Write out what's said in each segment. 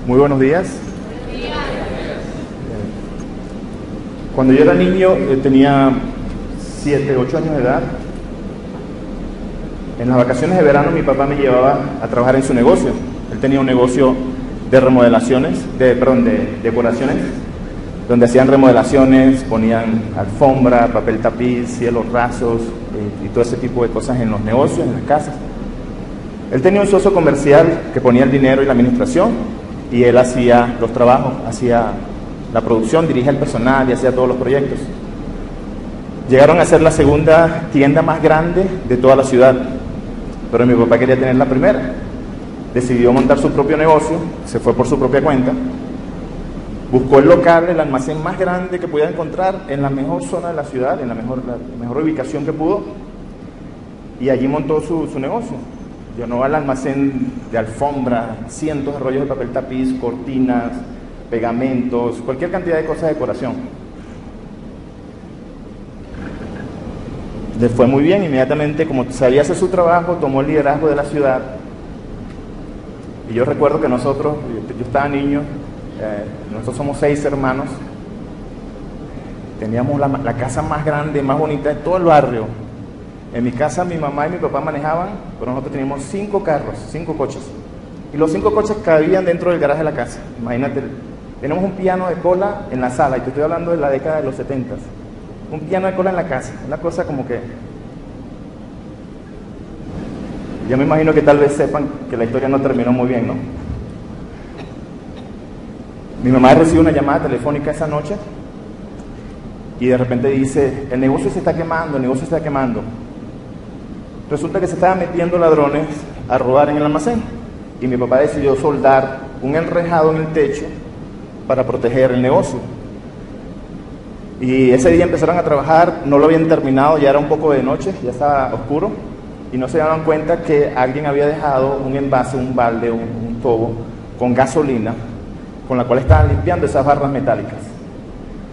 Muy buenos días. Cuando yo era niño, tenía 7, 8 años de edad. En las vacaciones de verano mi papá me llevaba a trabajar en su negocio. Él tenía un negocio de remodelaciones, de decoraciones, donde hacían remodelaciones, ponían alfombra, papel tapiz, cielos rasos y todo ese tipo de cosas en los negocios, en las casas. Él tenía un socio comercial que ponía el dinero y la administración, y él hacía los trabajos, hacía la producción, dirigía el personal y hacía todos los proyectos. Llegaron a ser la segunda tienda más grande de toda la ciudad, pero mi papá quería tener la primera. Decidió montar su propio negocio, se fue por su propia cuenta, buscó el local, el almacén más grande que podía encontrar en la mejor zona de la ciudad, en la mejor ubicación que pudo, y allí montó su negocio. Llenó el almacén de alfombra, cientos de rollos de papel tapiz, cortinas, pegamentos, cualquier cantidad de cosas de decoración. Le fue muy bien, inmediatamente, como sabía hacer su trabajo, tomó el liderazgo de la ciudad. Y yo recuerdo que nosotros, yo estaba niño, nosotros somos 6 hermanos, teníamos la casa más grande, más bonita de todo el barrio. En mi casa mi mamá y mi papá manejaban, pero nosotros teníamos 5 carros, 5 coches. Y los 5 coches cabían dentro del garaje de la casa. Imagínate, tenemos un piano de cola en la sala, y te estoy hablando de la década de los 70. Un piano de cola en la casa, una cosa como que... Yo me imagino que tal vez sepan que la historia no terminó muy bien, ¿no? Mi mamá recibe una llamada telefónica esa noche y de repente dice, el negocio se está quemando, el negocio se está quemando. Resulta que se estaban metiendo ladrones a robar en el almacén y mi papá decidió soldar un enrejado en el techo para proteger el negocio. Y ese día empezaron a trabajar, no lo habían terminado, ya era un poco de noche, ya estaba oscuro, y no se daban cuenta que alguien había dejado un envase, un balde, un tobo con gasolina, con la cual estaban limpiando esas barras metálicas.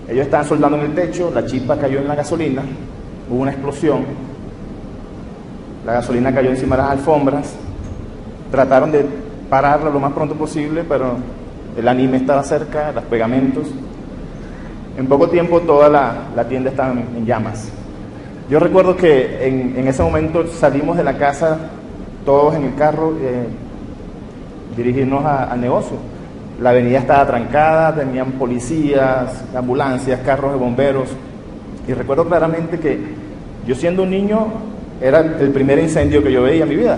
Ellos estaban soldando en el techo, la chispa cayó en la gasolina, hubo una explosión, la gasolina cayó encima de las alfombras, trataron de pararla lo más pronto posible, pero el anime estaba cerca, los pegamentos. En poco tiempo toda la tienda estaba en llamas. Yo recuerdo que en ese momento salimos de la casa, todos en el carro, dirigirnos al negocio. La avenida estaba trancada, tenían policías, ambulancias, carros de bomberos. Y recuerdo claramente que yo, siendo un niño, era el primer incendio que yo veía en mi vida.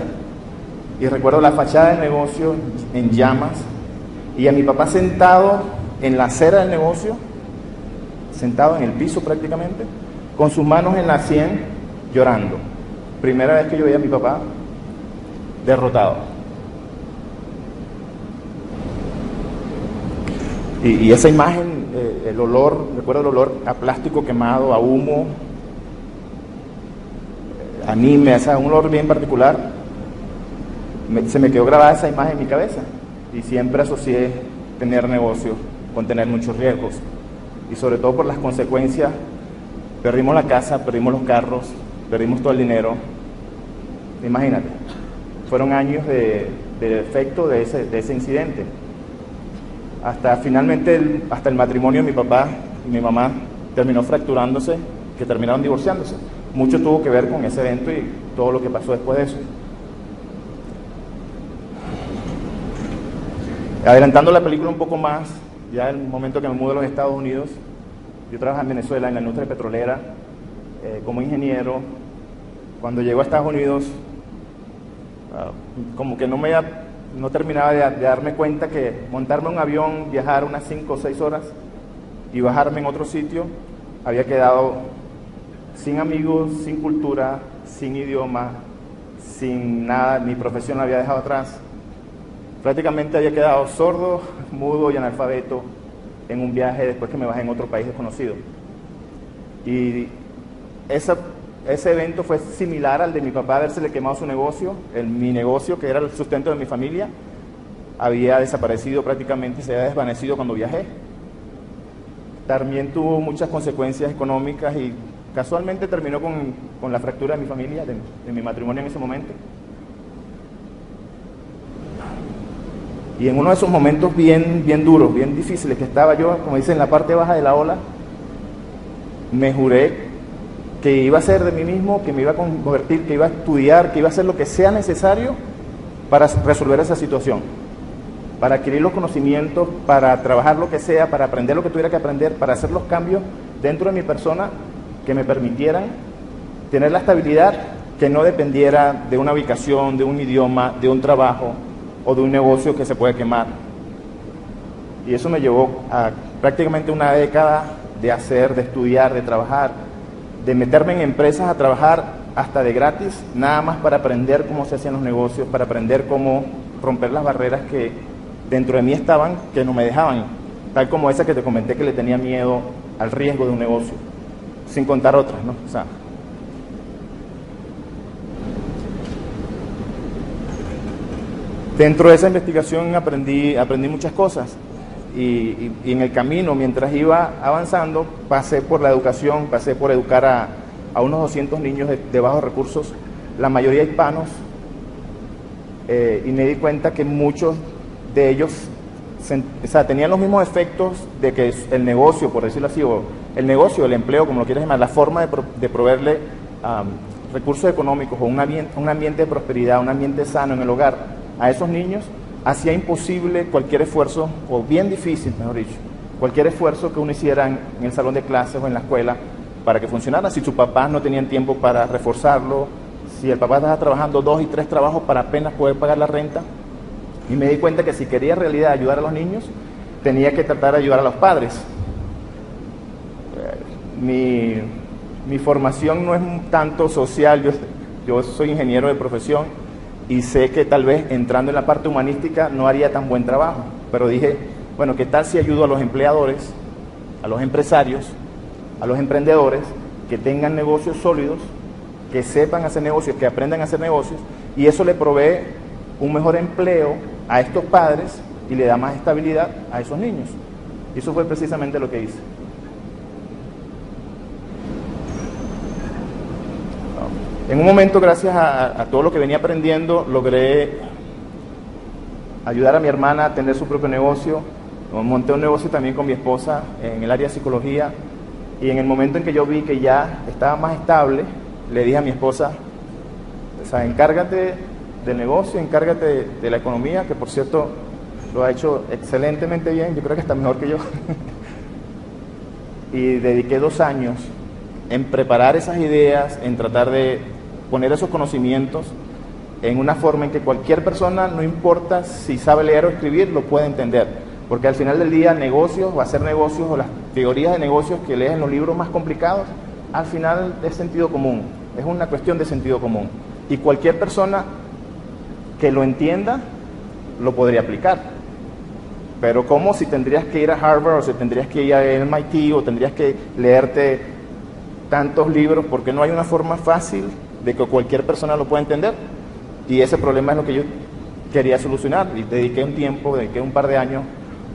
Y recuerdo la fachada del negocio en llamas y a mi papá sentado en la acera del negocio, sentado en el piso prácticamente, con sus manos en la sien, llorando. Primera vez que yo veía a mi papá derrotado. Y esa imagen, el olor, recuerdo el olor a plástico quemado, a humo, anime, o sea, un olor bien particular. Se me quedó grabada esa imagen en mi cabeza y siempre asocié tener negocio con tener muchos riesgos y sobre todo por las consecuencias. Perdimos la casa, perdimos los carros, perdimos todo el dinero. Imagínate, fueron años de efecto de ese incidente. Hasta finalmente, hasta el matrimonio de mi papá y mi mamá terminó fracturándose, que terminaron divorciándose. Mucho tuvo que ver con ese evento y todo lo que pasó después de eso. Adelantando la película un poco más, ya en el momento que me mudé a los Estados Unidos, yo trabajaba en Venezuela en la industria petrolera como ingeniero. Cuando llego a Estados Unidos, como que no terminaba de darme cuenta que montarme en un avión, viajar unas 5 o 6 horas y bajarme en otro sitio, había quedado sin amigos, sin cultura, sin idioma, sin nada, mi profesión la había dejado atrás. Prácticamente había quedado sordo, mudo y analfabeto en un viaje después que me bajé en otro país desconocido. Y ese evento fue similar al de mi papá habérsele quemado su negocio. Mi negocio, que era el sustento de mi familia, había desaparecido prácticamente, se había desvanecido cuando viajé. También tuvo muchas consecuencias económicas y casualmente terminó con la fractura de mi familia, de mi matrimonio en ese momento. Y en uno de esos momentos bien duros, bien difíciles que estaba yo, como dicen, en la parte baja de la ola, me juré que iba a ser de mí mismo, que me iba a convertir, que iba a estudiar, que iba a hacer lo que sea necesario para resolver esa situación, para adquirir los conocimientos, para trabajar lo que sea, para aprender lo que tuviera que aprender, para hacer los cambios dentro de mi persona que me permitieran tener la estabilidad que no dependiera de una ubicación, de un idioma, de un trabajo o de un negocio que se puede quemar. Y eso me llevó a prácticamente una década de hacer, de estudiar, de trabajar, de meterme en empresas a trabajar hasta de gratis, nada más para aprender cómo se hacían los negocios, para aprender cómo romper las barreras que dentro de mí estaban, que no me dejaban, tal como esa que te comenté que le tenía miedo al riesgo de un negocio, sin contar otras, ¿no? O sea, dentro de esa investigación aprendí muchas cosas y en el camino, mientras iba avanzando, pasé por la educación, pasé por educar a unos 200 niños de bajos recursos, la mayoría hispanos, y me di cuenta que muchos de ellos tenían los mismos efectos de que el negocio, por decirlo así, o el negocio, el empleo, como lo quieras llamar, la forma de proveerle recursos económicos o un ambiente de prosperidad, un ambiente sano en el hogar a esos niños, hacía imposible cualquier esfuerzo, o bien difícil, mejor dicho, cualquier esfuerzo que uno hiciera en el salón de clases o en la escuela para que funcionara. Si sus papás no tenían tiempo para reforzarlo, si el papá estaba trabajando 2 y 3 trabajos para apenas poder pagar la renta, y me di cuenta que si quería en realidad ayudar a los niños, tenía que tratar de ayudar a los padres. Mi formación no es tanto social, yo soy ingeniero de profesión y sé que tal vez entrando en la parte humanística no haría tan buen trabajo, pero dije, bueno, ¿qué tal si ayudo a los empleadores, a los empresarios, a los emprendedores que tengan negocios sólidos, que sepan hacer negocios, que aprendan a hacer negocios, y eso le provee un mejor empleo a estos padres y le da más estabilidad a esos niños? Y eso fue precisamente lo que hice. En un momento, gracias a todo lo que venía aprendiendo, logré ayudar a mi hermana a tener su propio negocio. Monté un negocio también con mi esposa en el área de psicología, y en el momento en que yo vi que ya estaba más estable, le dije a mi esposa, o sea, encárgate del negocio, encárgate de la economía, que por cierto lo ha hecho excelentemente bien, yo creo que está mejor que yo. Y dediqué 2 años en preparar esas ideas, en tratar de poner esos conocimientos en una forma en que cualquier persona, no importa si sabe leer o escribir, lo puede entender. Porque al final del día, negocios o hacer negocios o las teorías de negocios que lees en los libros más complicados, al final es sentido común, es una cuestión de sentido común. Y cualquier persona que lo entienda, lo podría aplicar. Pero ¿cómo si tendrías que ir a Harvard o si tendrías que ir a MIT o tendrías que leerte tantos libros? Porque no hay una forma fácil de que cualquier persona lo pueda entender. Y ese problema es lo que yo quería solucionar y dediqué un par de años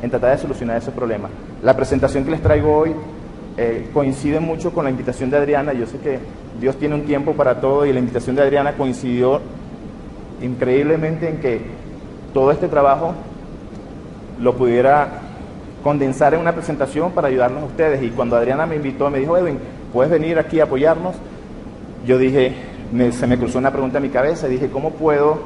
en tratar de solucionar ese problema. La presentación que les traigo hoy coincide mucho con la invitación de Adriana. Yo sé que Dios tiene un tiempo para todo y la invitación de Adriana coincidió increíblemente en que todo este trabajo lo pudiera condensar en una presentación para ayudarnos a ustedes. Y cuando Adriana me invitó, me dijo, Edwin, ¿puedes venir aquí a apoyarnos? Yo dije, se me cruzó una pregunta en mi cabeza y dije, ¿cómo puedo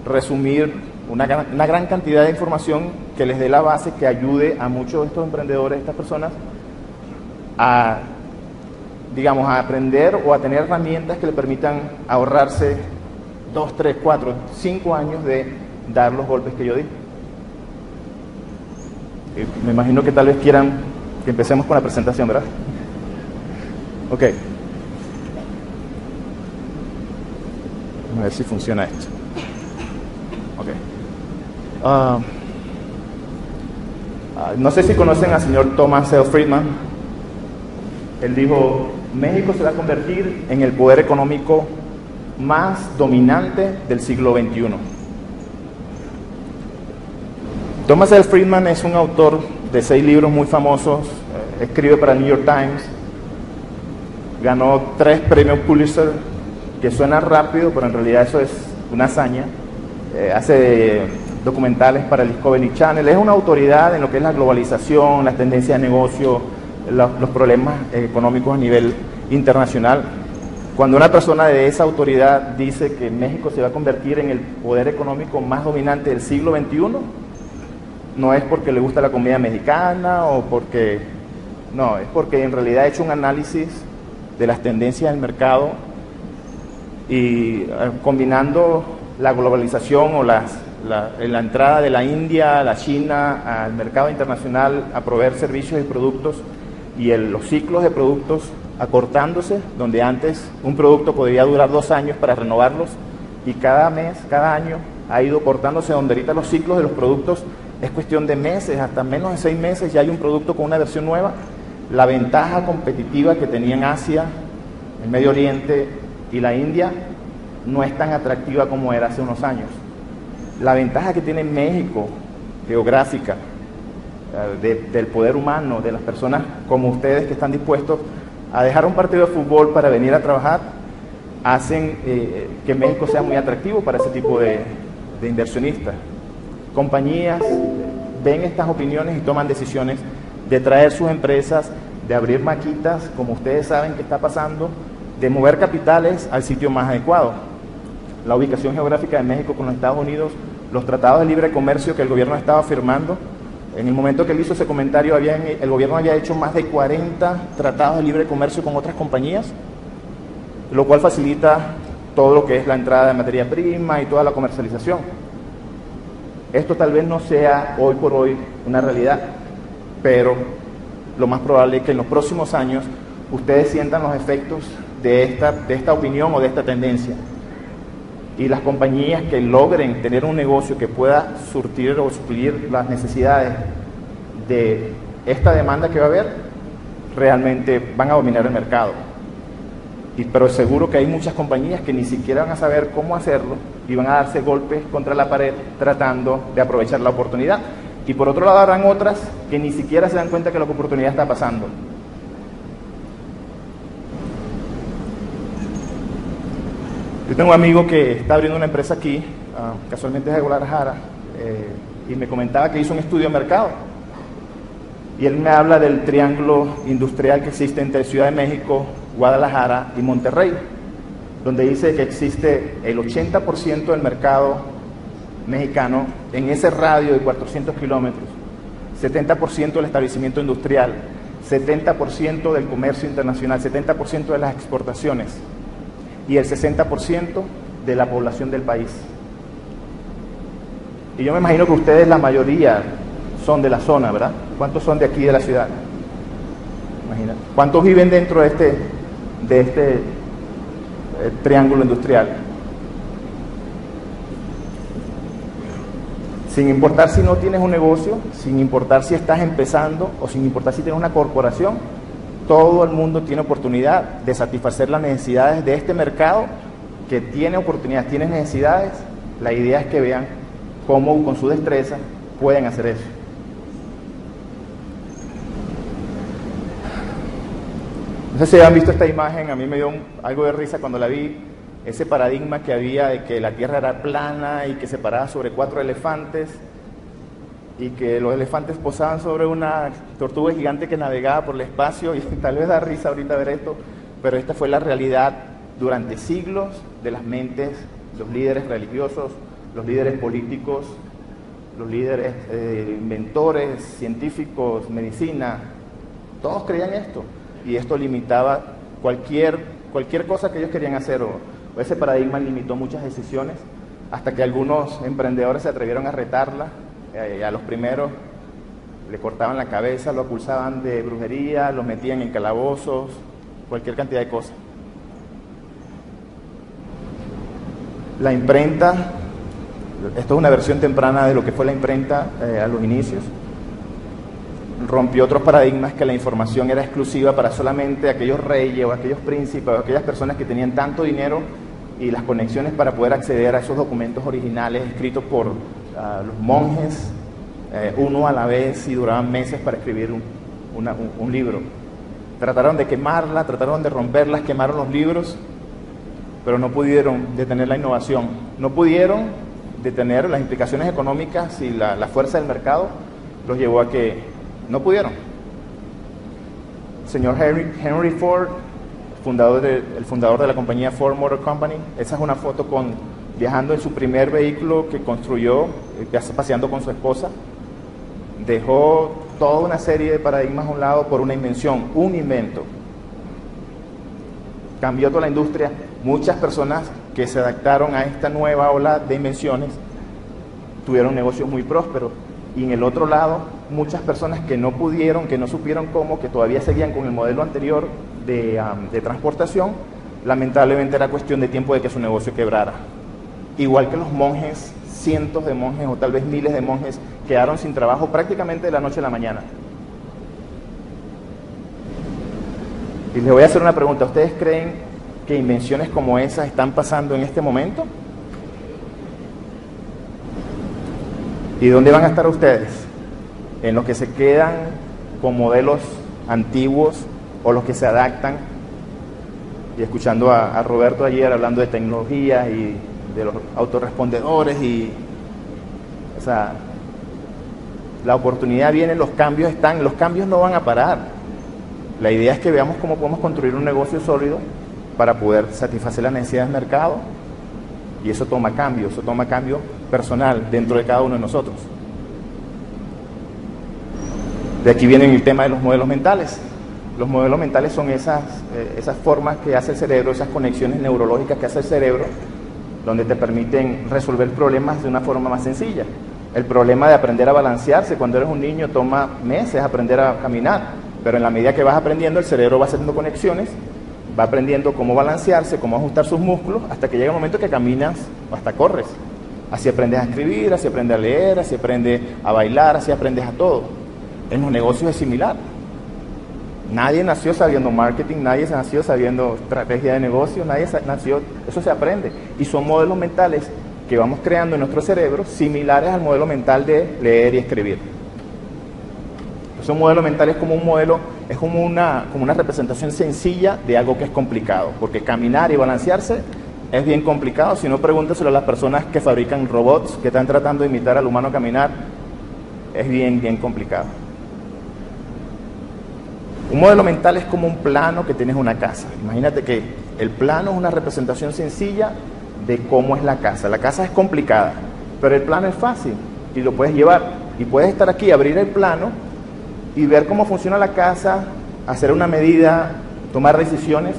resumir una gran cantidad de información que les dé la base, que ayude a muchos de estos emprendedores, estas personas, a aprender o a tener herramientas que le permitan ahorrarse 2, 3, 4, 5 años de dar los golpes que yo di? Me imagino que tal vez quieran que empecemos con la presentación, ¿verdad? Ok. A ver si funciona esto. Ok. No sé si conocen al señor Thomas L. Friedman. Él dijo, México se va a convertir en el poder económico más dominante del siglo XXI. Thomas L. Friedman es un autor de 6 libros muy famosos, escribe para el New York Times, ganó 3 premios Pulitzer, que suena rápido, pero en realidad eso es una hazaña. Hace documentales para el Discovery Channel. Es una autoridad en lo que es la globalización, las tendencias de negocio, los problemas económicos a nivel internacional. Cuando una persona de esa autoridad dice que México se va a convertir en el poder económico más dominante del siglo XXI, no es porque le gusta la comida mexicana o porque... No, es porque en realidad ha hecho un análisis de las tendencias del mercado y combinando la globalización o la entrada de la India, la China al mercado internacional a proveer servicios y productos y los ciclos de productos acortándose, donde antes un producto podía durar 2 años para renovarlos y cada mes, cada año ha ido cortándose, donde ahorita los ciclos de los productos es cuestión de meses, hasta menos de 6 meses ya hay un producto con una versión nueva. La ventaja competitiva que tenían Asia, el Medio Oriente y la India no es tan atractiva como era hace unos años. La ventaja que tiene México, geográfica, del poder humano, de las personas como ustedes que están dispuestos a dejar un partido de fútbol para venir a trabajar, hacen que México sea muy atractivo para ese tipo de inversionistas. Compañías ven estas opiniones y toman decisiones de traer sus empresas, de abrir maquitas, como ustedes saben que está pasando, de mover capitales al sitio más adecuado. La ubicación geográfica de México con los Estados Unidos, los tratados de libre comercio que el gobierno estaba firmando, en el momento que él hizo ese comentario, el gobierno había hecho más de 40 tratados de libre comercio con otras compañías, lo cual facilita todo lo que es la entrada de materia prima y toda la comercialización. Esto tal vez no sea hoy por hoy una realidad, pero lo más probable es que en los próximos años ustedes sientan los efectos de esta opinión o de esta tendencia. Y las compañías que logren tener un negocio que pueda surtir o suplir las necesidades de esta demanda que va a haber, realmente van a dominar el mercado. Pero seguro que hay muchas compañías que ni siquiera van a saber cómo hacerlo y van a darse golpes contra la pared tratando de aprovechar la oportunidad. Y por otro lado habrán otras que ni siquiera se dan cuenta que la oportunidad está pasando. Yo tengo un amigo que está abriendo una empresa aquí, casualmente es de Guadalajara, y me comentaba que hizo un estudio de mercado. Y él me habla del triángulo industrial que existe entre Ciudad de México, Guadalajara y Monterrey, donde dice que existe el 80% del mercado mexicano en ese radio de 400 kilómetros, 70% del establecimiento industrial, 70% del comercio internacional, 70% de las exportaciones y el 60% de la población del país. Y yo me imagino que ustedes, la mayoría, son de la zona, ¿verdad? ¿Cuántos son de aquí de la ciudad? Imagínate. ¿Cuántos viven dentro de este triángulo industrial? Sin importar si no tienes un negocio, sin importar si estás empezando o sin importar si tienes una corporación, todo el mundo tiene oportunidad de satisfacer las necesidades de este mercado que tiene oportunidades, tiene necesidades. La idea es que vean cómo con su destreza pueden hacer eso. No sé si han visto esta imagen, a mí me dio algo de risa cuando la vi, ese paradigma que había de que la Tierra era plana y que se paraba sobre 4 elefantes y que los elefantes posaban sobre una tortuga gigante que navegaba por el espacio, y tal vez da risa ahorita ver esto, pero esta fue la realidad durante siglos de las mentes, los líderes religiosos, los líderes políticos, los líderes inventores, científicos, medicina, todos creían esto, y esto limitaba cualquier cosa que ellos querían hacer, o ese paradigma limitó muchas decisiones, hasta que algunos emprendedores se atrevieron a retarla. A los primeros le cortaban la cabeza, lo acusaban de brujería, lo metían en calabozos, cualquier cantidad de cosas. La imprenta, esto es una versión temprana de lo que fue la imprenta a los inicios, rompió otros paradigmas, que la información era exclusiva para solamente aquellos reyes o aquellos príncipes o aquellas personas que tenían tanto dinero y las conexiones para poder acceder a esos documentos originales escritos por los monjes, uno a la vez, y duraban meses para escribir un libro. Trataron de quemarla, trataron de romperlas, quemaron los libros, pero no pudieron detener la innovación. No pudieron de tener las implicaciones económicas y la fuerza del mercado, los llevó a que no pudieron. El señor Henry Ford, el fundador de la compañía Ford Motor Company, esa es una foto viajando en su primer vehículo que construyó, paseando con su esposa. Dejó toda una serie de paradigmas a un lado por una invención, un invento. Cambió toda la industria. Muchas personas que se adaptaron a esta nueva ola de invenciones tuvieron negocios muy prósperos. Y en el otro lado, muchas personas que no pudieron, que no supieron cómo, que todavía seguían con el modelo anterior de transportación, lamentablemente era cuestión de tiempo de que su negocio quebrara. Igual que los monjes, cientos de monjes o tal vez miles de monjes quedaron sin trabajo prácticamente de la noche a la mañana. Y les voy a hacer una pregunta. ¿Ustedes creen que invenciones como esas están pasando en este momento? ¿Y dónde van a estar ustedes? ¿En los que se quedan con modelos antiguos o los que se adaptan? Y escuchando a Roberto ayer hablando de tecnología y de los autorrespondedores o sea, la oportunidad viene, los cambios están, los cambios no van a parar. La idea es que veamos cómo podemos construir un negocio sólido para poder satisfacer las necesidades del mercado, y eso toma cambio personal dentro de cada uno de nosotros. De aquí viene el tema de los modelos mentales. Los modelos mentales son esas formas que hace el cerebro, esas conexiones neurológicas que hace el cerebro, donde te permiten resolver problemas de una forma más sencilla. El problema de aprender a balancearse cuando eres un niño toma meses aprender a caminar, pero en la medida que vas aprendiendo, el cerebro va haciendo conexiones, va aprendiendo cómo balancearse, cómo ajustar sus músculos, hasta que llega un momento que caminas o hasta corres. Así aprendes a escribir, así aprendes a leer, así aprendes a bailar, así aprendes a todo. En los negocios es similar. Nadie nació sabiendo marketing, nadie nació sabiendo estrategia de negocio, nadie nació, eso se aprende. Y son modelos mentales que vamos creando en nuestro cerebro similares al modelo mental de leer y escribir. Un modelo mental es como un modelo, es como una representación sencilla de algo que es complicado, porque caminar y balancearse es bien complicado. Si no, pregúntaselo a las personas que fabrican robots, que están tratando de imitar al humano caminar, es bien complicado. Un modelo mental es como un plano que tienes una casa. Imagínate que el plano es una representación sencilla de cómo es la casa. La casa es complicada, pero el plano es fácil y lo puedes llevar. Y puedes estar aquí, abrir el plano y ver cómo funciona la casa, hacer una medida, tomar decisiones,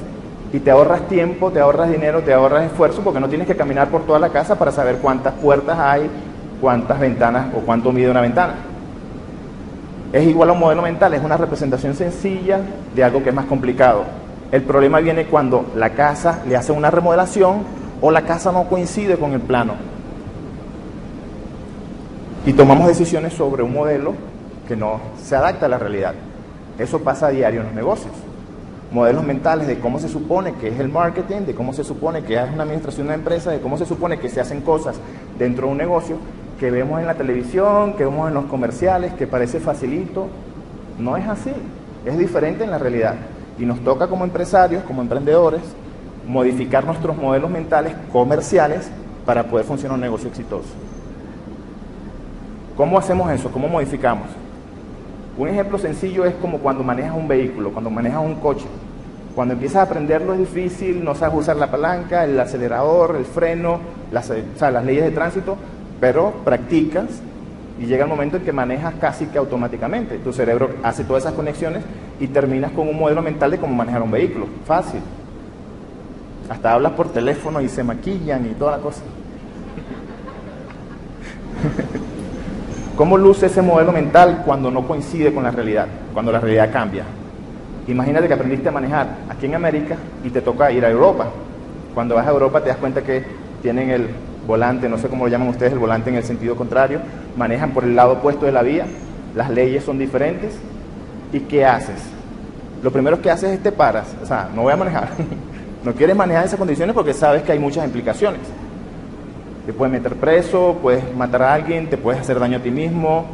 y te ahorras tiempo, te ahorras dinero, te ahorras esfuerzo, porque no tienes que caminar por toda la casa para saber cuántas puertas hay, cuántas ventanas o cuánto mide una ventana. Es igual a un modelo mental, es una representación sencilla de algo que es más complicado. El problema viene cuando la casa le hace una remodelación o la casa no coincide con el plano. Y tomamos decisiones sobre un modelo que no se adapta a la realidad. Eso pasa a diario en los negocios. Modelos mentales de cómo se supone que es el marketing, de cómo se supone que es una administración de una empresa, de cómo se supone que se hacen cosas dentro de un negocio, que vemos en la televisión, que vemos en los comerciales, que parece facilito. No es así, es diferente en la realidad. Y nos toca como empresarios, como emprendedores, modificar nuestros modelos mentales comerciales para poder funcionar un negocio exitoso. ¿Cómo hacemos eso? ¿Cómo modificamos? Un ejemplo sencillo es como cuando manejas un vehículo, cuando manejas un coche. Cuando empiezas a aprenderlo es difícil, no sabes usar la palanca, el acelerador, el freno, las leyes de tránsito, pero practicas y llega el momento en que manejas casi que automáticamente. Tu cerebro hace todas esas conexiones y terminas con un modelo mental de cómo manejar un vehículo. Fácil. Hasta hablas por teléfono y se maquillan y toda la cosa. ¿Cómo luce ese modelo mental cuando no coincide con la realidad? Cuando la realidad cambia. Imagínate que aprendiste a manejar aquí en América y te toca ir a Europa. Cuando vas a Europa te das cuenta que tienen el volante, no sé cómo lo llaman ustedes, el volante en el sentido contrario, manejan por el lado opuesto de la vía, las leyes son diferentes. ¿Y qué haces? Lo primero que haces es te paras, o sea, no voy a manejar. No quieres manejar en esas condiciones porque sabes que hay muchas implicaciones. Te pueden meter preso, puedes matar a alguien, te puedes hacer daño a ti mismo.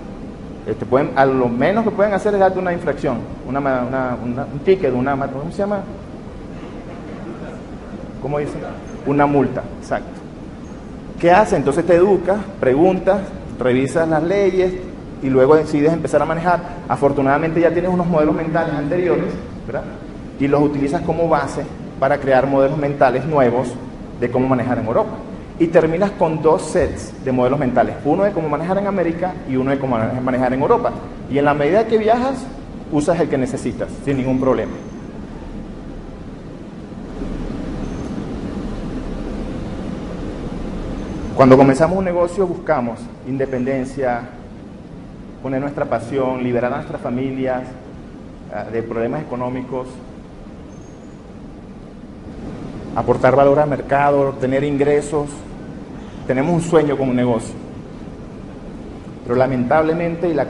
A lo menos que pueden hacer es darte una infracción, un ticket, ¿cómo se llama? ¿Cómo dicen? Una multa, exacto. ¿Qué hace? Entonces te educas, preguntas, revisas las leyes y luego decides empezar a manejar. Afortunadamente ya tienes unos modelos mentales anteriores, ¿verdad? Y los utilizas como base para crear modelos mentales nuevos de cómo manejar en Europa. Y terminas con 2 sets de modelos mentales, uno de cómo manejar en América y uno de cómo manejar en Europa. Y en la medida que viajas, usas el que necesitas, sin ningún problema. Cuando comenzamos un negocio buscamos independencia, poner nuestra pasión, liberar a nuestras familias de problemas económicos, aportar valor al mercado, tener ingresos. Tenemos un sueño con un negocio. Pero lamentablemente, y la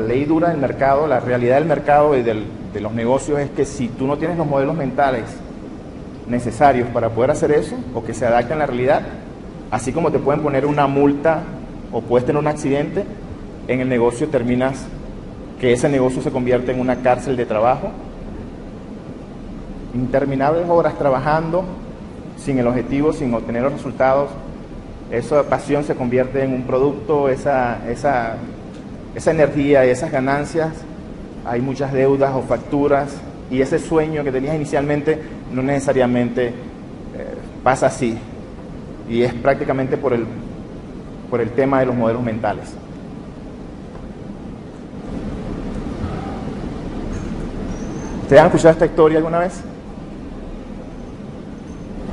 ley dura del mercado, la realidad del mercado y de los negocios es que si tú no tienes los modelos mentales necesarios para poder hacer eso, o que se adapten a la realidad, así como te pueden poner una multa o puedes tener un accidente, en el negocio terminas que ese negocio se convierte en una cárcel de trabajo, interminables horas trabajando sin el objetivo, sin obtener los resultados. Esa pasión se convierte en un producto, esa energía y esas ganancias, hay muchas deudas o facturas, y ese sueño que tenías inicialmente no necesariamente pasa así, y es prácticamente por el tema de los modelos mentales. ¿Ustedes han escuchado esta historia alguna vez?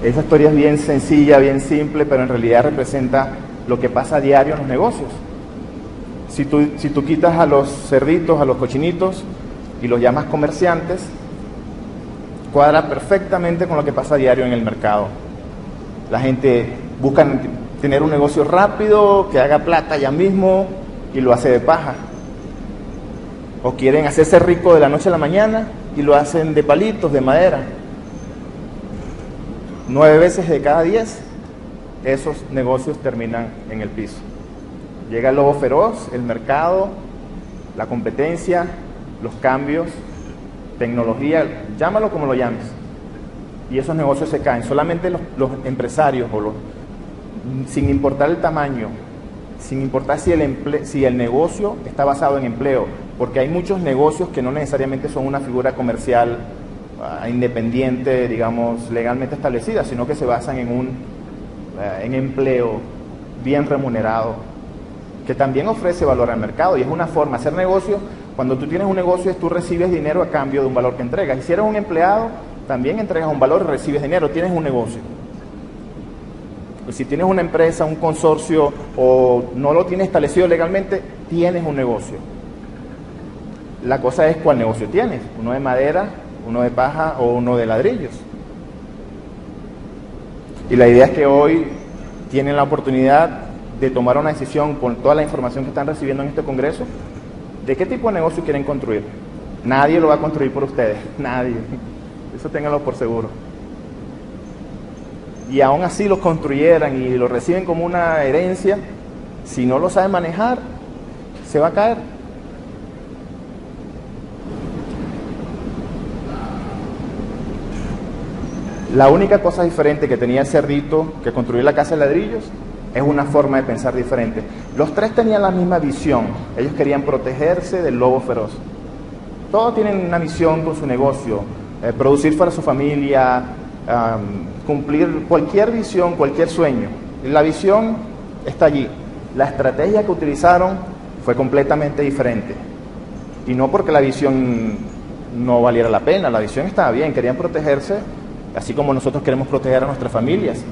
Esa historia es bien sencilla, bien simple, pero en realidad representa lo que pasa a diario en los negocios. Si tú quitas a los cerditos, a los cochinitos, y los llamas comerciantes, cuadra perfectamente con lo que pasa a diario en el mercado. La gente busca tener un negocio rápido, que haga plata ya mismo, y lo hace de paja. O quieren hacerse rico de la noche a la mañana, y lo hacen de palitos, de madera. 9 veces de cada 10, esos negocios terminan en el piso. Llega el lobo feroz, el mercado, la competencia, los cambios, tecnología, llámalo como lo llames. Y esos negocios se caen. Solamente los empresarios, sin importar el tamaño, sin importar si el negocio está basado en empleo, porque hay muchos negocios que no necesariamente son una figura comercial independiente, digamos, legalmente establecida, sino que se basan en empleo bien remunerado, que también ofrece valor al mercado, y es una forma de hacer negocio. Cuando tú tienes un negocio, tú recibes dinero a cambio de un valor que entregas, y si eres un empleado, también entregas un valor y recibes dinero, tienes un negocio. Pues si tienes una empresa, un consorcio, o no lo tienes establecido legalmente, tienes un negocio. La cosa es cuál negocio tienes, uno de madera, uno de paja o uno de ladrillos. Y la idea es que hoy tienen la oportunidad de tomar una decisión con toda la información que están recibiendo en este congreso, de qué tipo de negocio quieren construir. Nadie lo va a construir por ustedes, nadie. Eso ténganlo por seguro. Y aún así lo construyeran y lo reciben como una herencia, si no lo saben manejar, se va a caer. La única cosa diferente que tenía el cerdito que construir la casa de ladrillos es una forma de pensar diferente. Los 3 tenían la misma visión. Ellos querían protegerse del lobo feroz. Todos tienen una visión con su negocio, producir para su familia, cumplir cualquier visión, cualquier sueño. La visión está allí. La estrategia que utilizaron fue completamente diferente. Y no porque la visión no valiera la pena, la visión estaba bien, querían protegerse, así como nosotros queremos proteger a nuestras familias.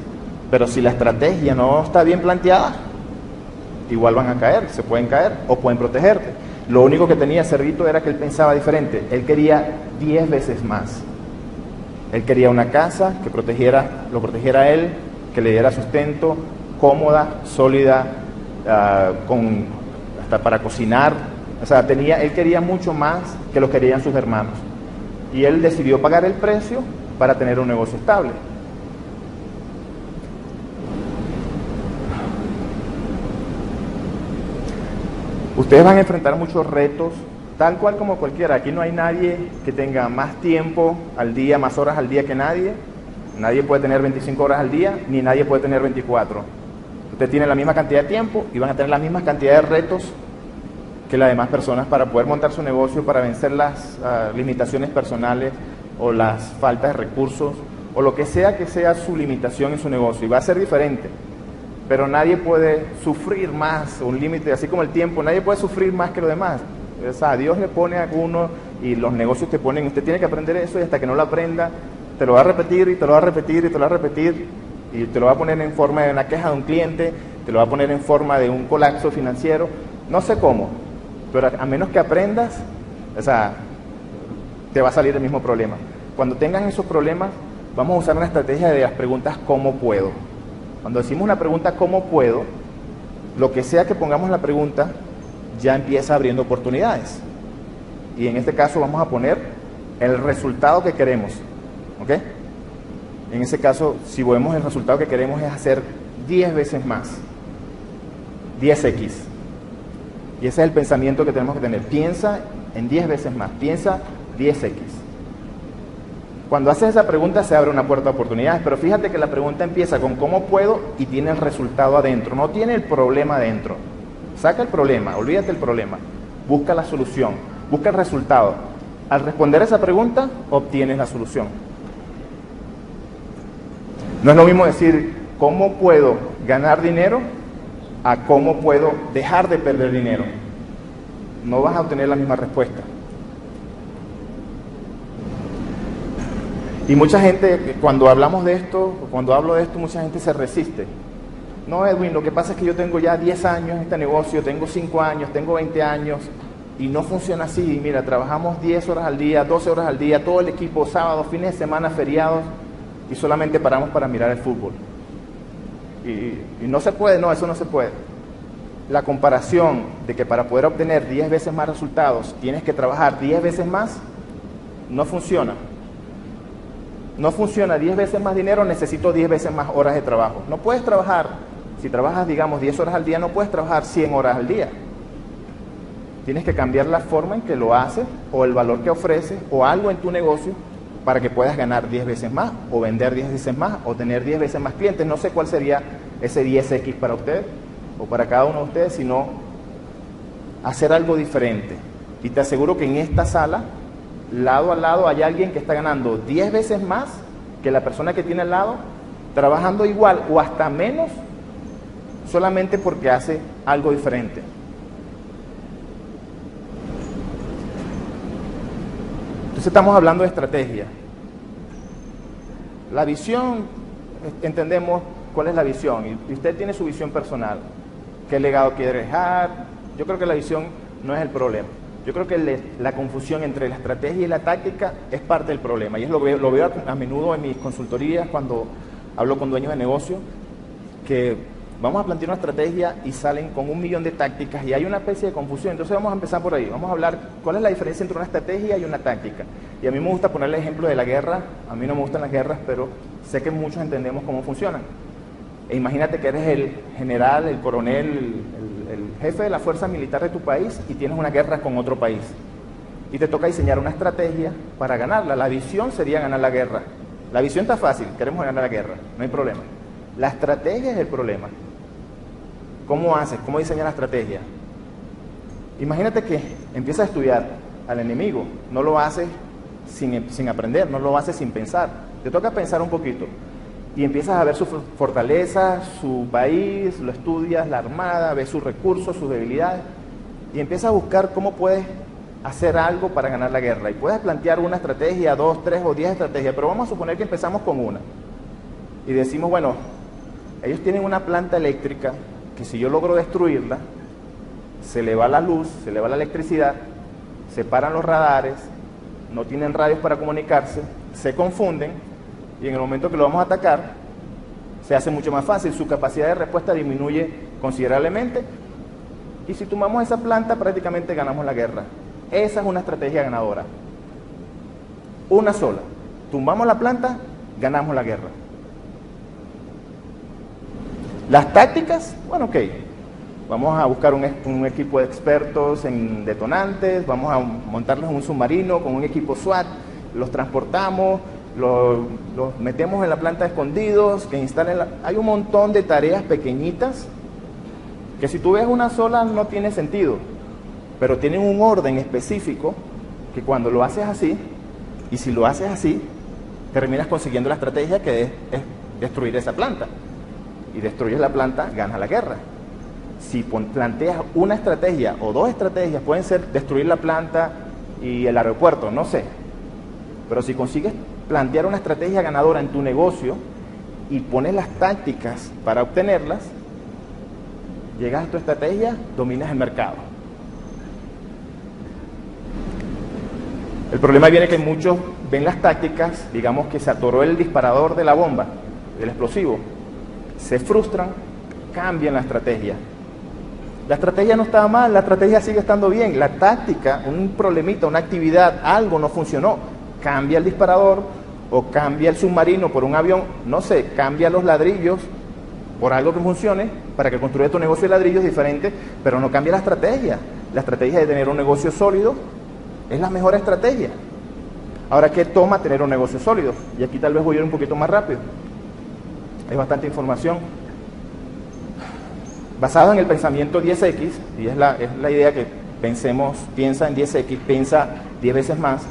Pero si la estrategia no está bien planteada, igual van a caer, se pueden caer o pueden protegerte. Lo único que tenía Cerdito era que él pensaba diferente. Él quería 10 veces más. Él quería una casa que lo protegiera a él, que le diera sustento, cómoda, sólida, hasta para cocinar. O sea, él quería mucho más que lo querían sus hermanos. Y él decidió pagar el precio para tener un negocio estable. Ustedes van a enfrentar muchos retos, tal cual como cualquiera. Aquí no hay nadie que tenga más tiempo al día, más horas al día que nadie. Nadie puede tener 25 horas al día, ni nadie puede tener 24. usted tiene la misma cantidad de tiempo y van a tener la misma cantidad de retos que las demás personas para poder montar su negocio, para vencer las limitaciones personales o las faltas de recursos o lo que sea su limitación en su negocio. Y va a ser diferente, pero nadie puede sufrir más, un límite, así como el tiempo, nadie puede sufrir más que los demás. O sea, Dios le pone a uno y los negocios te ponen, usted tiene que aprender eso y hasta que no lo aprenda, te lo va a repetir y te lo va a repetir y te lo va a repetir y te lo va a poner en forma de una queja de un cliente, te lo va a poner en forma de un colapso financiero, no sé cómo, pero a menos que aprendas, o sea, te va a salir el mismo problema. Cuando tengan esos problemas, vamos a usar una estrategia de las preguntas ¿cómo puedo? Cuando decimos una pregunta ¿cómo puedo?, lo que sea que pongamos la pregunta, ya empieza abriendo oportunidades. Y en este caso vamos a poner el resultado que queremos, ¿ok? En ese caso, si vemos el resultado que queremos es hacer 10 veces más, 10x. Y ese es el pensamiento que tenemos que tener. Piensa en 10 veces más, piensa 10x. Cuando haces esa pregunta se abre una puerta de oportunidades, pero fíjate que la pregunta empieza con ¿cómo puedo? Y tiene el resultado adentro, no tiene el problema adentro. Saca el problema, olvídate el problema, busca la solución, busca el resultado. Al responder esa pregunta, obtienes la solución. No es lo mismo decir ¿cómo puedo ganar dinero? A ¿cómo puedo dejar de perder dinero? No vas a obtener la misma respuesta. Y mucha gente, cuando hablamos de esto, cuando hablo de esto, mucha gente se resiste. No, Edwin, lo que pasa es que yo tengo ya 10 años en este negocio, tengo 5 años, tengo 20 años, y no funciona así. Mira, trabajamos 10 horas al día, 12 horas al día, todo el equipo, sábados, fines de semana, feriados, y solamente paramos para mirar el fútbol. Y no se puede, no, eso no se puede. La comparación de que para poder obtener 10 veces más resultados tienes que trabajar 10 veces más, no funciona. No funciona, 10 veces más dinero, necesito 10 veces más horas de trabajo. No puedes trabajar, si trabajas, digamos, 10 horas al día, no puedes trabajar 100 horas al día. Tienes que cambiar la forma en que lo haces, o el valor que ofreces, o algo en tu negocio, para que puedas ganar 10 veces más, o vender 10 veces más, o tener 10 veces más clientes. No sé cuál sería ese 10x para usted, o para cada uno de ustedes, sino hacer algo diferente. Y te aseguro que en esta sala, lado a lado, hay alguien que está ganando 10 veces más que la persona que tiene al lado, trabajando igual o hasta menos, solamente porque hace algo diferente. Entonces estamos hablando de estrategia. La visión, entendemos cuál es la visión, y usted tiene su visión personal. ¿Qué legado quiere dejar? Yo creo que la visión no es el problema. Yo creo que la confusión entre la estrategia y la táctica es parte del problema, y es lo veo a menudo en mis consultorías cuando hablo con dueños de negocio, que vamos a plantear una estrategia y salen con 1.000.000 de tácticas y hay una especie de confusión. Entonces vamos a empezar por ahí, vamos a hablar cuál es la diferencia entre una estrategia y una táctica. Y a mí me gusta poner el ejemplo de la guerra. A mí no me gustan las guerras, pero sé que muchos entendemos cómo funcionan. E imagínate que eres el general, el coronel, el jefe de la fuerza militar de tu país y tienes una guerra con otro país. Y te toca diseñar una estrategia para ganarla. La visión sería ganar la guerra. La visión está fácil, queremos ganar la guerra, no hay problema. La estrategia es el problema. ¿Cómo haces? ¿Cómo diseñas la estrategia? Imagínate que empiezas a estudiar al enemigo, no lo haces sin aprender, no lo haces sin pensar. Te toca pensar un poquito. Y empiezas a ver sus fortalezas, su país, lo estudias, la armada, ves sus recursos, sus debilidades, y empiezas a buscar cómo puedes hacer algo para ganar la guerra. Y puedes plantear una estrategia, 2, 3 o 10 estrategias, pero vamos a suponer que empezamos con una. Y decimos, bueno, ellos tienen una planta eléctrica que si yo logro destruirla, se le va la luz, se le va la electricidad, se paran los radares, no tienen radios para comunicarse, se confunden, y en el momento que lo vamos a atacar, se hace mucho más fácil, su capacidad de respuesta disminuye considerablemente, y si tomamos esa planta, prácticamente ganamos la guerra. Esa es una estrategia ganadora. Una sola. Tumbamos la planta, ganamos la guerra. Las tácticas, bueno, ok. Vamos a buscar un equipo de expertos en detonantes, vamos a montarlos en un submarino con un equipo SWAT, los transportamos, los metemos en la planta escondidos, que instalen hay un montón de tareas pequeñitas que si tú ves una sola no tiene sentido, pero tienen un orden específico que cuando lo haces así, y si lo haces así, terminas consiguiendo la estrategia que es destruir esa planta. Y destruyes la planta, ganas la guerra. Si planteas una estrategia o dos estrategias, pueden ser destruir la planta y el aeropuerto, no sé. Pero si consigues plantear una estrategia ganadora en tu negocio y pones las tácticas para obtenerlas, llegas a tu estrategia, dominas el mercado. El problema viene que muchos ven las tácticas, digamos que se atoró el disparador de la bomba, del explosivo, se frustran, cambian la estrategia. La estrategia no estaba mal, la estrategia sigue estando bien. La táctica, un problemita, una actividad, algo no funcionó. Cambia el disparador o cambia el submarino por un avión, no sé, cambia los ladrillos por algo que funcione para que construya tu negocio de ladrillos diferente, pero no cambia la estrategia. La estrategia de tener un negocio sólido es la mejor estrategia. Ahora, ¿qué toma tener un negocio sólido? Y aquí tal vez voy a ir un poquito más rápido. Hay bastante información. Basado en el pensamiento 10X, y es la idea que piensa en 10X, piensa 10 veces más.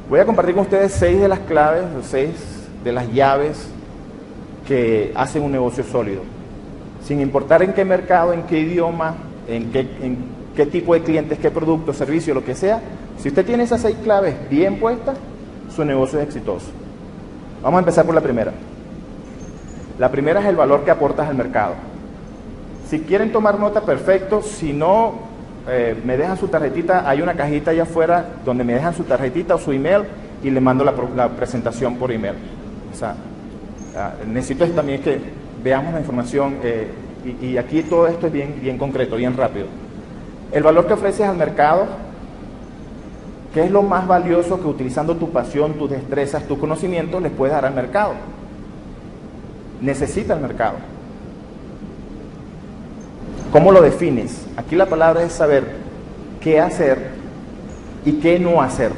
Voy a compartir con ustedes 6 de las claves, 6 de las llaves que hacen un negocio sólido. Sin importar en qué mercado, en qué idioma, en qué tipo de clientes, qué producto, servicio, lo que sea, si usted tiene esas 6 claves bien puestas, su negocio es exitoso. Vamos a empezar por la primera. La primera es el valor que aportas al mercado. Si quieren tomar nota, perfecto. Si no, me dejan su tarjetita. Hay una cajita allá afuera donde me dejan su tarjetita o su email y le mando la presentación por email. O sea, necesito también que veamos la información y aquí todo esto es bien concreto, bien rápido. El valor que ofreces al mercado, ¿qué es lo más valioso que utilizando tu pasión, tus destrezas, tus conocimientos les puedes dar al mercado? Necesita el mercado. ¿Cómo lo defines? Aquí la palabra es saber qué hacer y qué no hacer.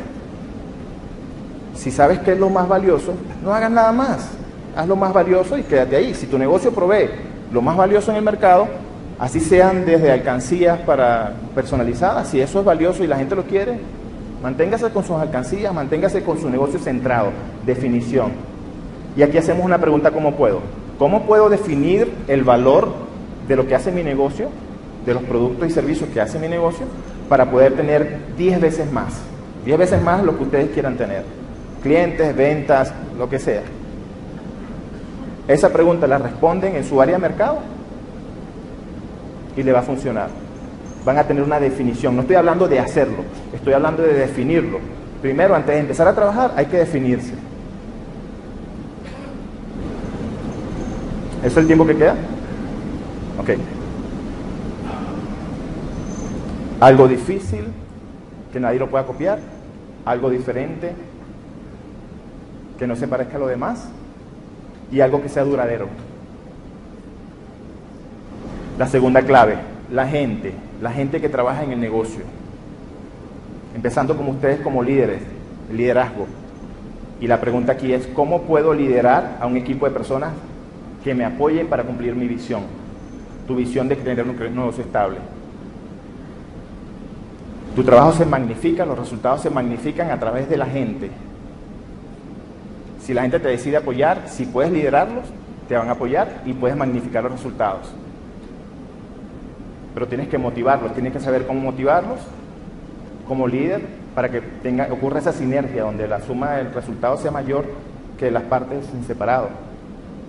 Si sabes qué es lo más valioso, no hagas nada más. Haz lo más valioso y quédate ahí. Si tu negocio provee lo más valioso en el mercado, así sean desde alcancías para personalizadas, si eso es valioso y la gente lo quiere, manténgase con sus alcancías, manténgase con su negocio centrado. Definición. Y aquí hacemos una pregunta, ¿cómo puedo? ¿Cómo puedo definir el valor de lo que hace mi negocio, de los productos y servicios que hace mi negocio, para poder tener 10 veces más? 10 veces más lo que ustedes quieran tener. Clientes, ventas, lo que sea. Esa pregunta la responden en su área de mercado y le va a funcionar. Van a tener una definición. No estoy hablando de hacerlo, estoy hablando de definirlo. Primero, antes de empezar a trabajar, hay que definirse. ¿Eso es el tiempo que queda? Ok. Algo difícil, que nadie lo pueda copiar. Algo diferente, que no se parezca a lo demás. Y algo que sea duradero. La segunda clave, la gente que trabaja en el negocio. Empezando como ustedes como líderes, el liderazgo. Y la pregunta aquí es, ¿cómo puedo liderar a un equipo de personas que me apoyen para cumplir mi visión? Tu visión de tener un negocio estable. Tu trabajo se magnifica, los resultados se magnifican a través de la gente. Si la gente te decide apoyar, si puedes liderarlos, te van a apoyar y puedes magnificar los resultados. Pero tienes que motivarlos, tienes que saber cómo motivarlos como líder para que ocurra esa sinergia donde la suma del resultado sea mayor que las partes en separado.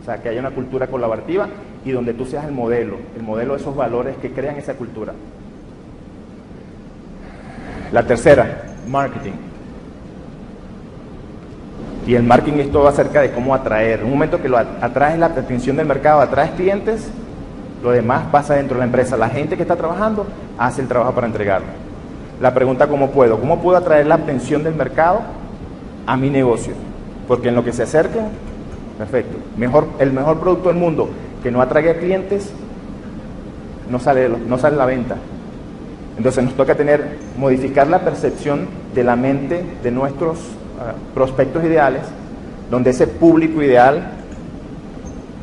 O sea, que haya una cultura colaborativa y donde tú seas el modelo de esos valores que crean esa cultura. La tercera, marketing. Y el marketing es todo acerca de cómo atraer. En un momento que lo atraes la atención del mercado, atraes clientes, lo demás pasa dentro de la empresa. La gente que está trabajando hace el trabajo para entregarlo. La pregunta, ¿cómo puedo? ¿Cómo puedo atraer la atención del mercado a mi negocio? Porque en lo que se acerquen, perfecto. El mejor producto del mundo que no atraiga clientes no sale a la venta. Entonces nos toca modificar la percepción de la mente de nuestros prospectos ideales, donde ese público ideal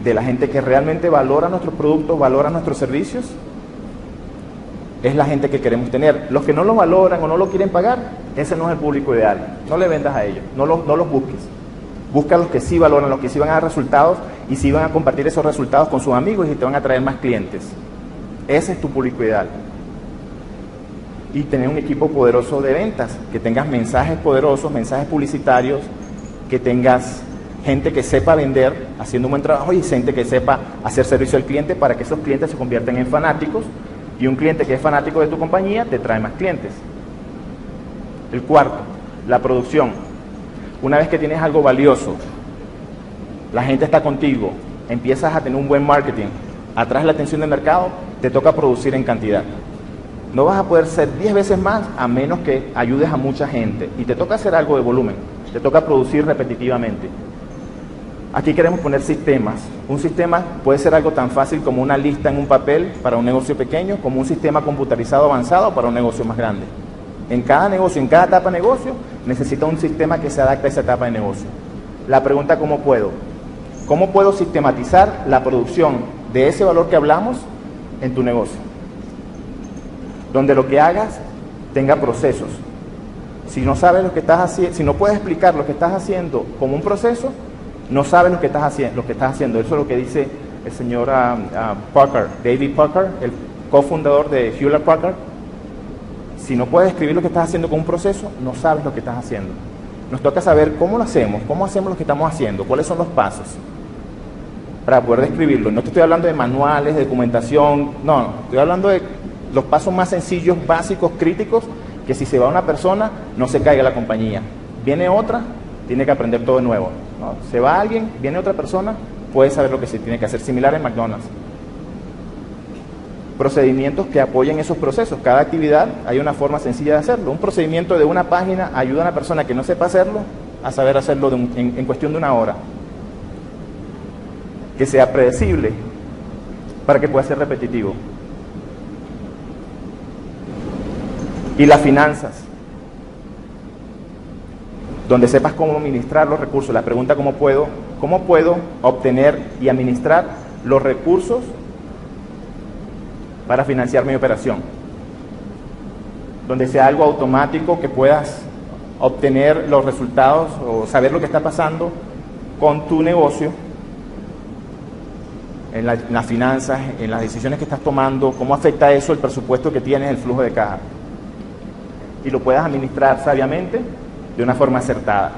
de la gente que realmente valora nuestros productos, valora nuestros servicios, es la gente que queremos tener. Los que no lo valoran o no lo quieren pagar, ese no es el público ideal. No le vendas a ellos, no los busques. Busca a los que sí valoran, los que sí van a dar resultados y sí van a compartir esos resultados con sus amigos y te van a traer más clientes. Ese es tu público ideal. Y tener un equipo poderoso de ventas, que tengas mensajes poderosos, mensajes publicitarios, que tengas gente que sepa vender, haciendo un buen trabajo, y gente que sepa hacer servicio al cliente para que esos clientes se conviertan en fanáticos, y un cliente que es fanático de tu compañía te trae más clientes. El cuarto, la producción. Una vez que tienes algo valioso, la gente está contigo, empiezas a tener un buen marketing, atraes la atención del mercado, te toca producir en cantidad. No vas a poder ser 10 veces más a menos que ayudes a mucha gente, y te toca hacer algo de volumen, te toca producir repetitivamente. Aquí queremos poner sistemas. Un sistema puede ser algo tan fácil como una lista en un papel para un negocio pequeño, como un sistema computarizado avanzado para un negocio más grande. En cada negocio, en cada etapa de negocio, necesita un sistema que se adapte a esa etapa de negocio. La pregunta, ¿cómo puedo? ¿Cómo puedo sistematizar la producción de ese valor que hablamos en tu negocio? Donde lo que hagas tenga procesos. Si no sabes lo que estás haciendo, si no puedes explicar lo que estás haciendo como un proceso, no sabes lo que estás haciendo. Eso es lo que dice el señor Packard, David Packard, el cofundador de Hewlett Packard. Si no puedes escribir lo que estás haciendo con un proceso, no sabes lo que estás haciendo. Nos toca saber cómo lo hacemos, cómo hacemos lo que estamos haciendo, cuáles son los pasos para poder describirlo. No te estoy hablando de manuales, de documentación, no, estoy hablando de los pasos más sencillos, básicos, críticos, que si se va una persona, no se caiga la compañía. Viene otra, tiene que aprender todo de nuevo, ¿no? Se va alguien, viene otra persona, puede saber lo que se tiene que hacer, similar en McDonald's. Procedimientos que apoyen esos procesos. Cada actividad hay una forma sencilla de hacerlo. Un procedimiento de una página ayuda a una persona que no sepa hacerlo a saber hacerlo en cuestión de una hora. Que sea predecible para que pueda ser repetitivo. Y las finanzas, donde sepas cómo administrar los recursos. La pregunta, ¿cómo puedo obtener y administrar los recursos para financiar mi operación? Donde sea algo automático, que puedas obtener los resultados o saber lo que está pasando con tu negocio, en las finanzas, en las decisiones que estás tomando, cómo afecta eso el presupuesto que tienes, el flujo de caja. Y lo puedas administrar sabiamente de una forma acertada.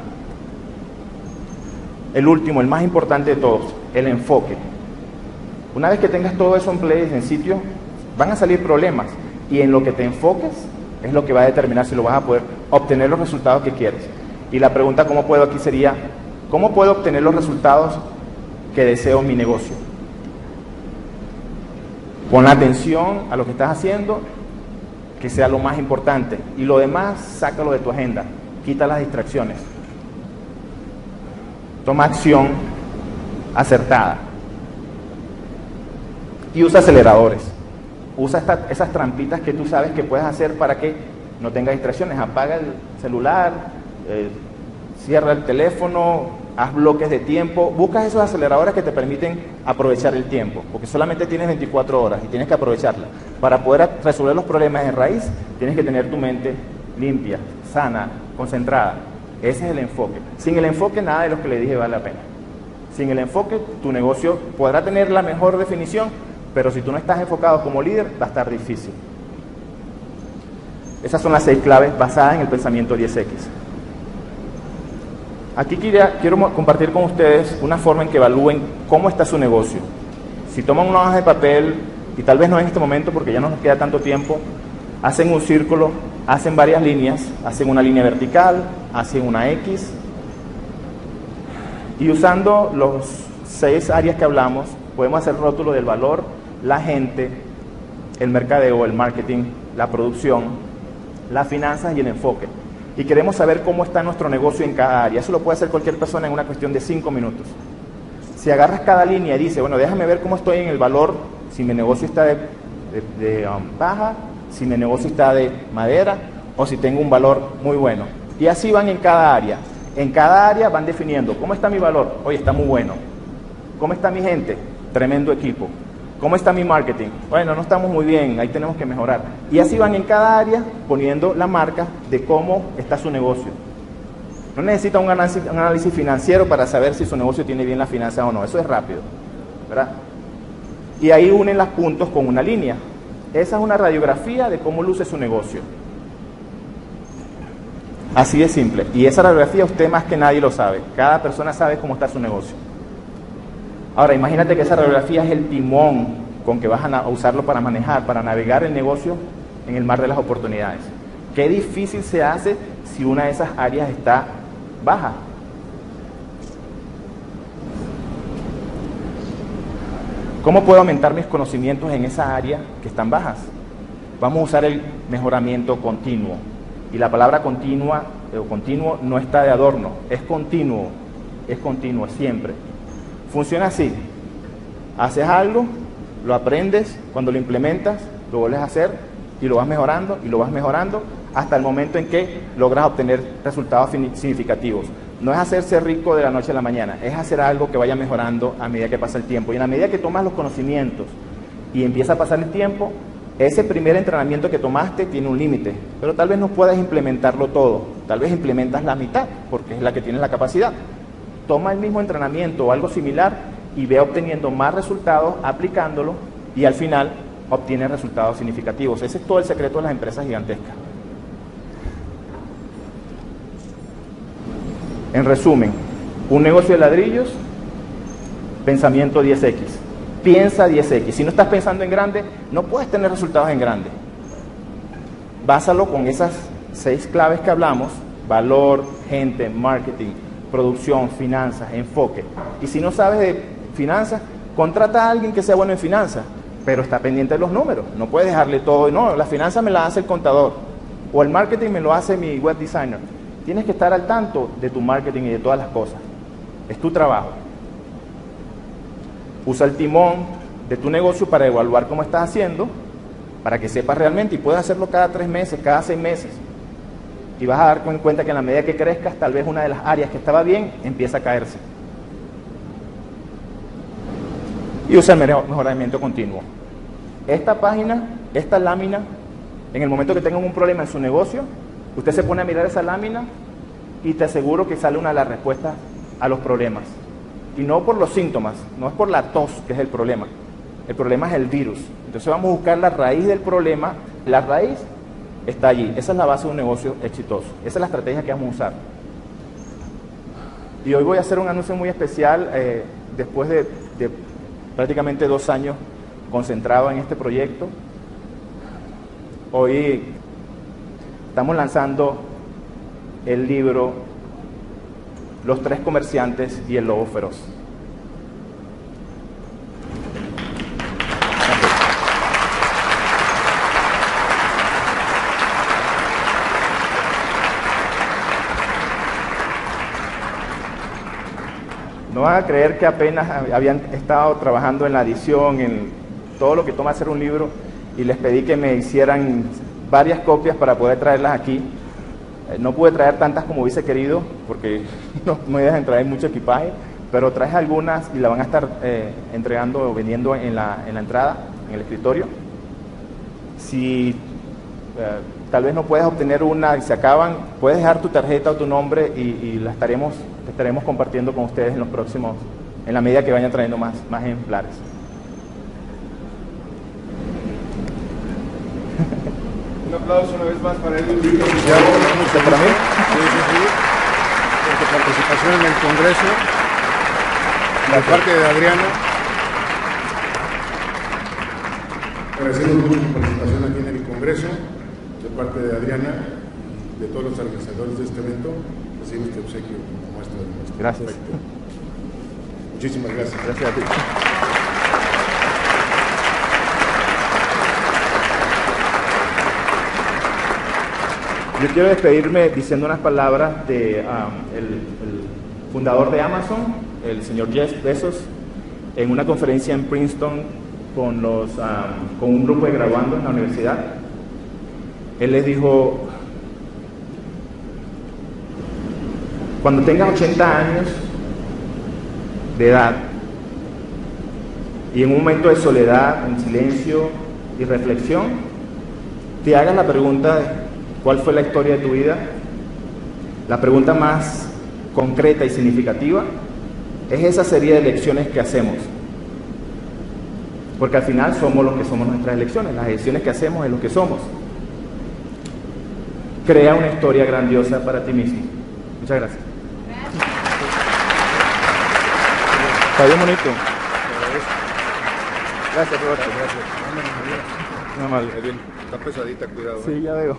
El último, el más importante de todos, el enfoque. Una vez que tengas todo eso en place, en sitio, van a salir problemas, y en lo que te enfoques es lo que va a determinar si lo vas a poder obtener los resultados que quieres. Y la pregunta ¿cómo puedo? Aquí sería, ¿cómo puedo obtener los resultados que deseo en mi negocio? Pon la atención a lo que estás haciendo, que sea lo más importante, y lo demás sácalo de tu agenda, quita las distracciones, toma acción acertada y usa aceleradores. Usa esas trampitas que tú sabes que puedes hacer para que no tengas distracciones. Apaga el celular, cierra el teléfono, haz bloques de tiempo. Buscas esos aceleradores que te permiten aprovechar el tiempo, porque solamente tienes 24 horas y tienes que aprovecharla. Para poder resolver los problemas de raíz, tienes que tener tu mente limpia, sana, concentrada. Ese es el enfoque. Sin el enfoque, nada de lo que le dije vale la pena. Sin el enfoque, tu negocio podrá tener la mejor definición, pero si tú no estás enfocado como líder, va a estar difícil. Esas son las 6 claves basadas en el pensamiento 10X. Aquí quiero compartir con ustedes una forma en que evalúen cómo está su negocio. Si toman una hoja de papel, y tal vez no en este momento porque ya no nos queda tanto tiempo, hacen un círculo, hacen varias líneas, hacen una línea vertical, hacen una X, y usando los 6 áreas que hablamos, podemos hacer rótulo del valor, la gente, el mercadeo, el marketing, la producción, las finanzas y el enfoque. Y queremos saber cómo está nuestro negocio en cada área. Eso lo puede hacer cualquier persona en una cuestión de 5 minutos. Si agarras cada línea y dices, bueno, déjame ver cómo estoy en el valor, si mi negocio está de paja, si mi negocio está de madera, o si tengo un valor muy bueno. Y así van en cada área. En cada área van definiendo, ¿cómo está mi valor? Oye, está muy bueno. ¿Cómo está mi gente? Tremendo equipo. ¿Cómo está mi marketing? Bueno, no estamos muy bien, ahí tenemos que mejorar. Y así van en cada área poniendo la marca de cómo está su negocio. No necesita un análisis financiero para saber si su negocio tiene bien las finanzas o no, eso es rápido, ¿verdad? Y ahí unen los puntos con una línea. Esa es una radiografía de cómo luce su negocio. Así de simple. Y esa radiografía usted más que nadie lo sabe. Cada persona sabe cómo está su negocio. Ahora, imagínate que esa radiografía es el timón con que vas a usarlo para manejar, para navegar el negocio en el mar de las oportunidades. Qué difícil se hace si una de esas áreas está baja. ¿Cómo puedo aumentar mis conocimientos en esa área que están bajas? Vamos a usar el mejoramiento continuo. Y la palabra continua o continuo no está de adorno, es continuo siempre. Funciona así: haces algo, lo aprendes, cuando lo implementas, lo vuelves a hacer y lo vas mejorando y lo vas mejorando hasta el momento en que logras obtener resultados significativos. No es hacerse rico de la noche a la mañana, es hacer algo que vaya mejorando a medida que pasa el tiempo. Y a la medida que tomas los conocimientos y empieza a pasar el tiempo, ese primer entrenamiento que tomaste tiene un límite, pero tal vez no puedas implementarlo todo, tal vez implementas la mitad, porque es la que tienes la capacidad. Toma el mismo entrenamiento o algo similar y ve obteniendo más resultados aplicándolo y al final obtienes resultados significativos. Ese es todo el secreto de las empresas gigantescas. En resumen, un negocio de ladrillos, pensamiento 10X. Piensa 10X. Si no estás pensando en grande, no puedes tener resultados en grande. Básalo con esas 6 claves que hablamos: valor, gente, marketing, producción, finanzas, enfoque. Y si no sabes de finanzas, contrata a alguien que sea bueno en finanzas, pero está pendiente de los números. No puedes dejarle todo. No, la finanza me la hace el contador, o el marketing me lo hace mi web designer. Tienes que estar al tanto de tu marketing y de todas las cosas. Es tu trabajo. Usa el timón de tu negocio para evaluar cómo estás haciendo, para que sepas realmente, y puedes hacerlo cada 3 meses, cada 6 meses. Y vas a dar cuenta que en la medida que crezcas, tal vez una de las áreas que estaba bien empieza a caerse. Y usa el mejoramiento continuo. Esta página, esta lámina, en el momento que tengan un problema en su negocio, usted se pone a mirar esa lámina y te aseguro que sale una de las respuestas a los problemas. Y no por los síntomas, no es por la tos que es el problema es el virus. Entonces vamos a buscar la raíz del problema. La raíz está allí. Esa es la base de un negocio exitoso. Esa es la estrategia que vamos a usar. Y hoy voy a hacer un anuncio muy especial después de prácticamente 2 años concentrado en este proyecto. Hoy estamos lanzando el libro Los 3 comerciantes y el lobo feroz. No van a creer que apenas habían estado trabajando en la edición, en todo lo que toma hacer un libro, y les pedí que me hicieran varias copias para poder traerlas aquí. No pude traer tantas como hubiese querido, porque no me dejan traer mucho equipaje, pero traje algunas y la van a estar entregando o vendiendo en la entrada, en el escritorio. Si tal vez no puedes obtener una y se acaban, puedes dejar tu tarjeta o tu nombre y la estaremos compartiendo con ustedes en los próximos, en la medida que vayan trayendo más ejemplares. Un aplauso una vez más para él. ¿Para mí? Sí. Por su participación en el Congreso. De parte de Adriana. Agradecemos mucho su participación aquí en el Congreso. De parte de Adriana y de todos los organizadores de este evento, recibimos este obsequio como muestra de nuestro Gracias. afecto. Muchísimas gracias. Gracias a ti. Yo quiero despedirme diciendo unas palabras de el fundador de Amazon, el señor Jeff Bezos, en una conferencia en Princeton con un grupo de graduandos en la universidad. Él les dijo: Cuando tengas 80 años de edad y en un momento de soledad, en silencio y reflexión, te hagas la pregunta de ¿cuál fue la historia de tu vida? La pregunta más concreta y significativa es esa serie de elecciones que hacemos. Porque al final somos los que somos nuestras elecciones, las elecciones que hacemos es lo que somos. Crea una historia grandiosa para ti mismo. Muchas gracias. Está bien bonito. Gracias, Roberto. Gracias. Muy amable. Está pesadita, cuidado. Sí, ya veo.